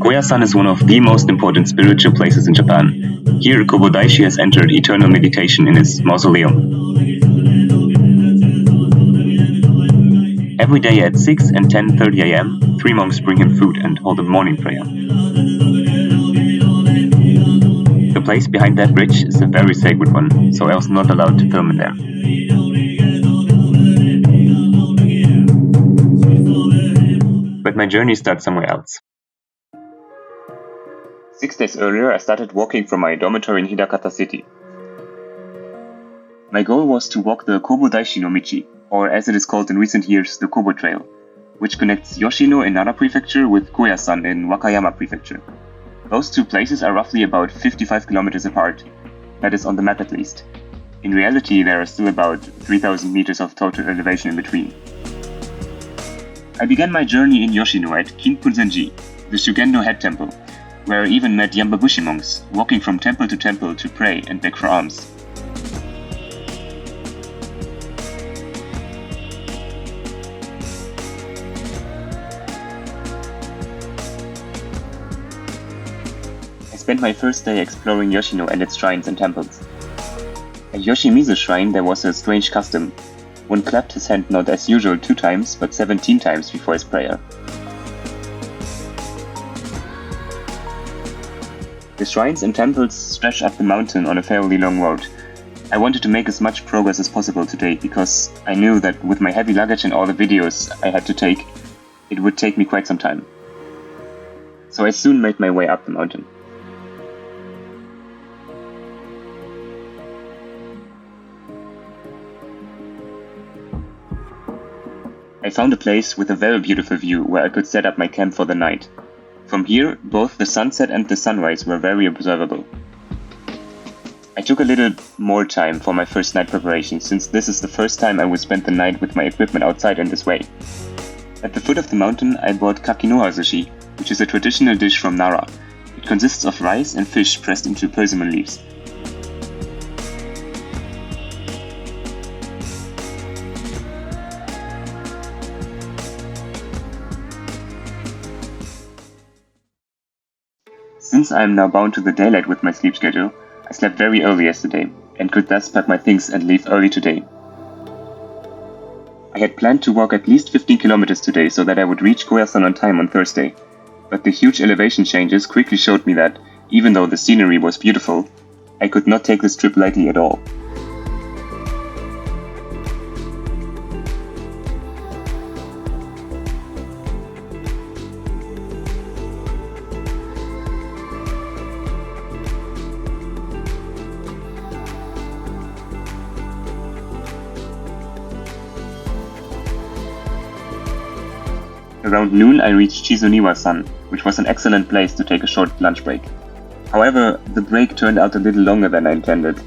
Koyasan is one of the most important spiritual places in Japan. Here, Daishi has entered eternal meditation in his mausoleum. Every day at 6 and 10:30 a.m., 3 monks bring him food and hold a morning prayer. The place behind that bridge is a very sacred one, so I was not allowed to film in there. But my journey starts somewhere else. 6 days earlier, I started walking from my dormitory in Hidakata City. My goal was to walk the Kōbō Daishi no Michi, or as it is called in recent years, the Kōbō Trail, which connects Yoshino in Nara Prefecture with Koyasan in Wakayama Prefecture. Those two places are roughly about 55 kilometers apart, that is on the map at least. In reality, there are still about 3,000 meters of total elevation in between. I began my journey in Yoshino at Kinpun-zenji, the Shugendo head temple, where I even met Yamabushi monks, walking from temple to pray and beg for alms. I spent my first day exploring Yoshino and its shrines and temples. At Yoshimizu's shrine there was a strange custom. One clapped his hand not as usual 2 times, but 17 times before his prayer. The shrines and temples stretch up the mountain on a fairly long road. I wanted to make as much progress as possible today because I knew that with my heavy luggage and all the videos I had to take, it would take me quite some time. So I soon made my way up the mountain. I found a place with a very beautiful view where I could set up my camp for the night. From here, both the sunset and the sunrise were very observable. I took a little more time for my first night preparation, since this is the first time I would spend the night with my equipment outside in this way. At the foot of the mountain, I bought kakinoha sushi, which is a traditional dish from Nara. It consists of rice and fish pressed into persimmon leaves. Since I am now bound to the daylight with my sleep schedule, I slept very early yesterday, and could thus pack my things and leave early today. I had planned to walk at least 15 kilometers today so that I would reach Koyasan on time on Thursday, but the huge elevation changes quickly showed me that, even though the scenery was beautiful, I could not take this trip lightly at all. Around noon I reached Chizuniwa-san, which was an excellent place to take a short lunch break. However, the break turned out a little longer than I intended.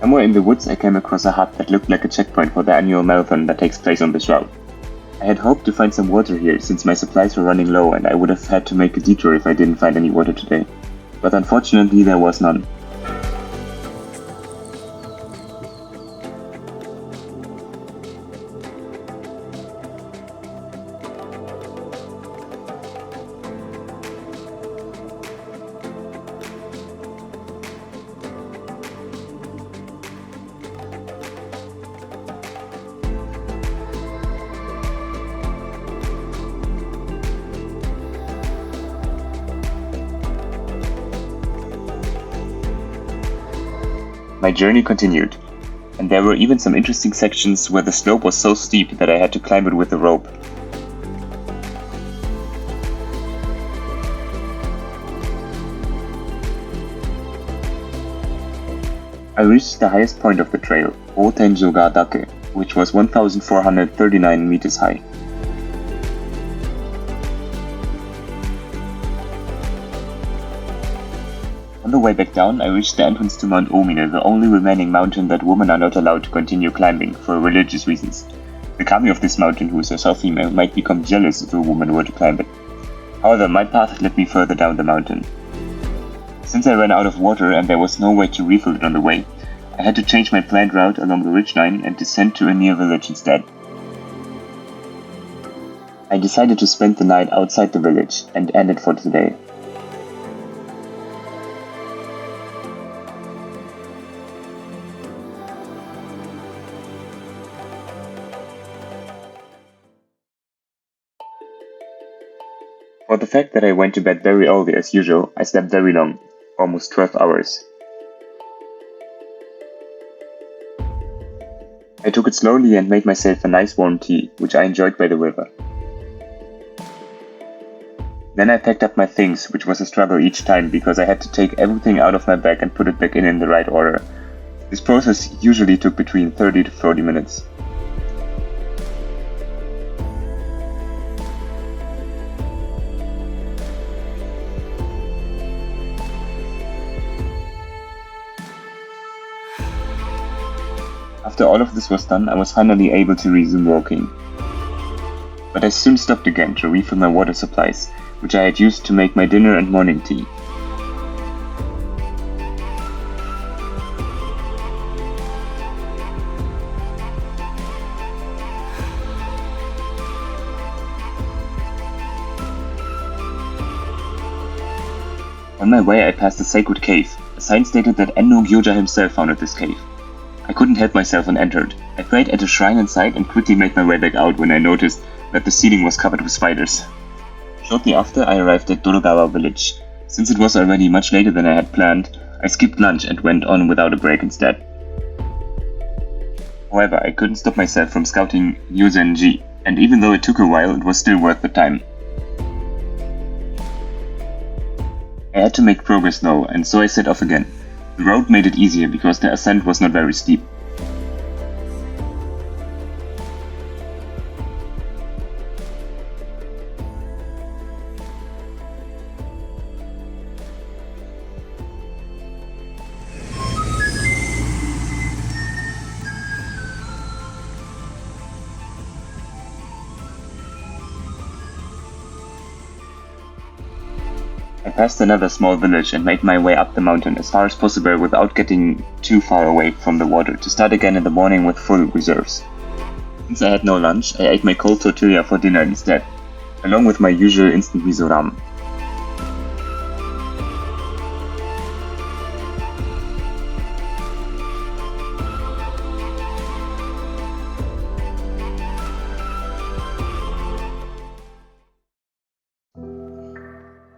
Somewhere in the woods I came across a hut that looked like a checkpoint for the annual marathon that takes place on this route. I had hoped to find some water here since my supplies were running low and I would have had to make a detour if I didn't find any water today. But unfortunately there was none. My journey continued, and there were even some interesting sections where the slope was so steep that I had to climb it with a rope. I reached the highest point of the trail, Otenjo-ga-dake, which was 1,439 meters high. On the way back down, I reached the entrance to Mount Omine, the only remaining mountain that women are not allowed to continue climbing for religious reasons. The kami of this mountain, who is herself female, might become jealous if a woman were to climb it. However, my path led me further down the mountain. Since I ran out of water and there was no way to refill it on the way, I had to change my planned route along the ridgeline and descend to a near village instead. I decided to spend the night outside the village and end it for today. For the fact that I went to bed very early as usual, I slept very long, almost 12 hours. I took it slowly and made myself a nice warm tea, which I enjoyed by the river. Then I packed up my things, which was a struggle each time because I had to take everything out of my bag and put it back in the right order. This process usually took between 30 to 40 minutes. After all of this was done, I was finally able to resume walking. But I soon stopped again to refill my water supplies, which I had used to make my dinner and morning tea. On my way I passed a sacred cave. A sign stated that Enno Gyoja himself founded this cave. I couldn't help myself and entered. I prayed at a shrine inside and quickly made my way back out when I noticed that the ceiling was covered with spiders. Shortly after, I arrived at Dorogawa village. Since it was already much later than I had planned, I skipped lunch and went on without a break instead. However, I couldn't stop myself from scouting Ryuzen-ji, and even though it took a while, it was still worth the time. I had to make progress now, and so I set off again. The road made it easier because the ascent was not very steep. I passed another small village and made my way up the mountain as far as possible without getting too far away from the water to start again in the morning with full reserves. Since I had no lunch, I ate my cold tortilla for dinner instead, along with my usual instant miso ramen.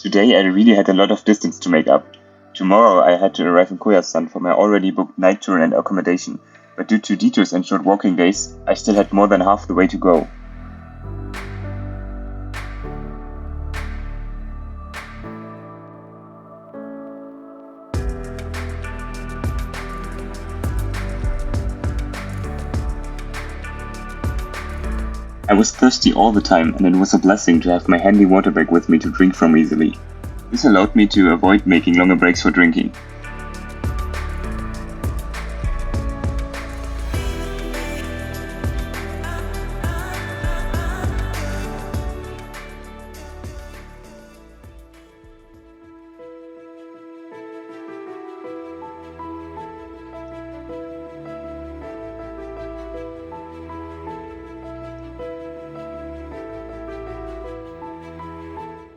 Today I really had a lot of distance to make up. Tomorrow I had to arrive in Koyasan for my already booked night tour and accommodation, but due to detours and short walking days, I still had more than half the way to go. I was thirsty all the time, and it was a blessing to have my handy water bag with me to drink from easily. This allowed me to avoid making longer breaks for drinking.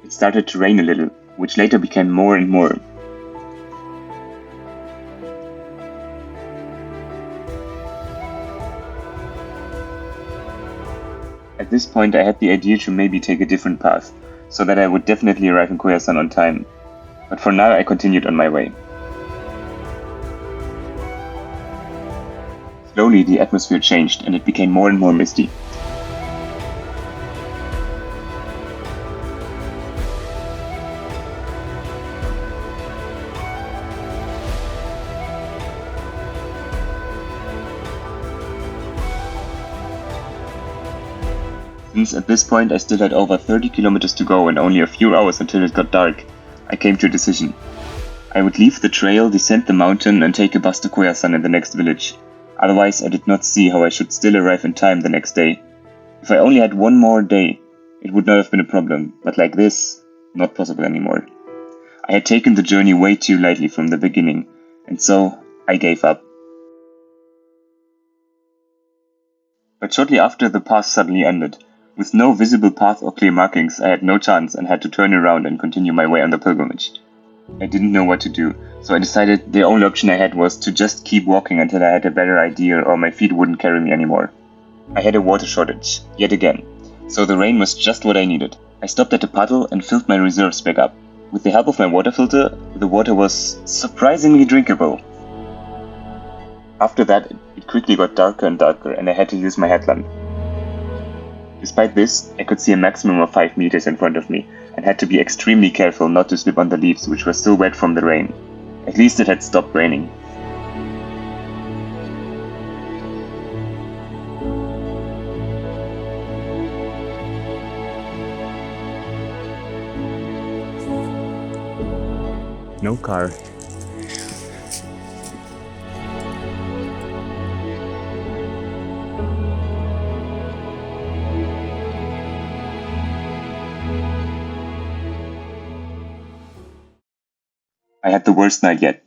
It started to rain a little, which later became more and more. At this point I had the idea to maybe take a different path, so that I would definitely arrive in Koyasan on time. But for now I continued on my way. Slowly the atmosphere changed and it became more and more misty. Since at this point I still had over 30 kilometers to go and only a few hours until it got dark, I came to a decision. I would leave the trail, descend the mountain, and take a bus to Koyasan in the next village. Otherwise, I did not see how I should still arrive in time the next day. If I only had one more day, it would not have been a problem, but like this, not possible anymore. I had taken the journey way too lightly from the beginning, and so I gave up. But shortly after, the path suddenly ended. With no visible path or clear markings, I had no chance and had to turn around and continue my way on the pilgrimage. I didn't know what to do, so I decided the only option I had was to just keep walking until I had a better idea or my feet wouldn't carry me anymore. I had a water shortage, yet again, so the rain was just what I needed. I stopped at a puddle and filled my reserves back up. With the help of my water filter, the water was surprisingly drinkable. After that, it quickly got darker and darker and I had to use my headlamp. Despite this, I could see a maximum of 5 meters in front of me and had to be extremely careful not to slip on the leaves which were still wet from the rain. At least it had stopped raining. No car. I had the worst night yet.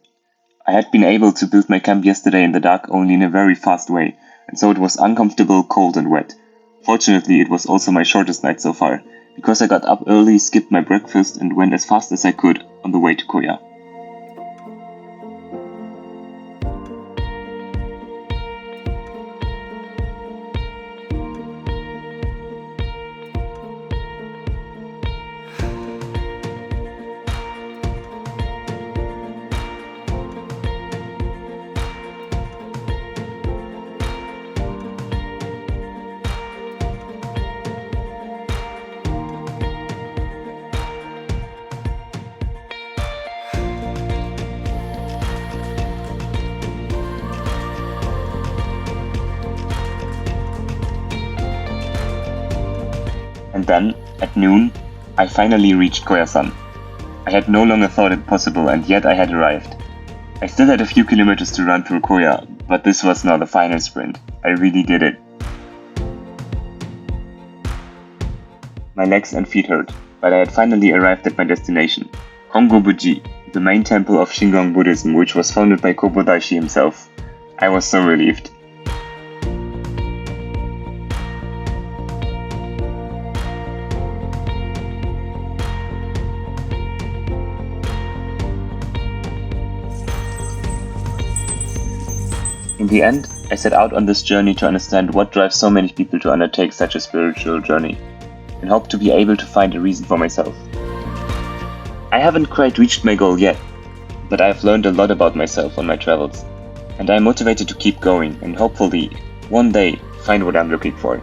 I had been able to build my camp yesterday in the dark only in a very fast way, and so it was uncomfortable, cold and wet. Fortunately, it was also my shortest night so far, because I got up early, skipped my breakfast and went as fast as I could on the way to Koya. And then, at noon, I finally reached Koyasan. I had no longer thought it possible and yet I had arrived. I still had a few kilometers to run through Koya, but this was now the final sprint. I really did it. My legs and feet hurt, but I had finally arrived at my destination, Kōbō, the main temple of Shingon Buddhism, which was founded by Kōbō Daishi himself. I was so relieved. In the end, I set out on this journey to understand what drives so many people to undertake such a spiritual journey, and hope to be able to find a reason for myself. I haven't quite reached my goal yet, but I've learned a lot about myself on my travels, and I'm motivated to keep going and hopefully, one day, find what I'm looking for.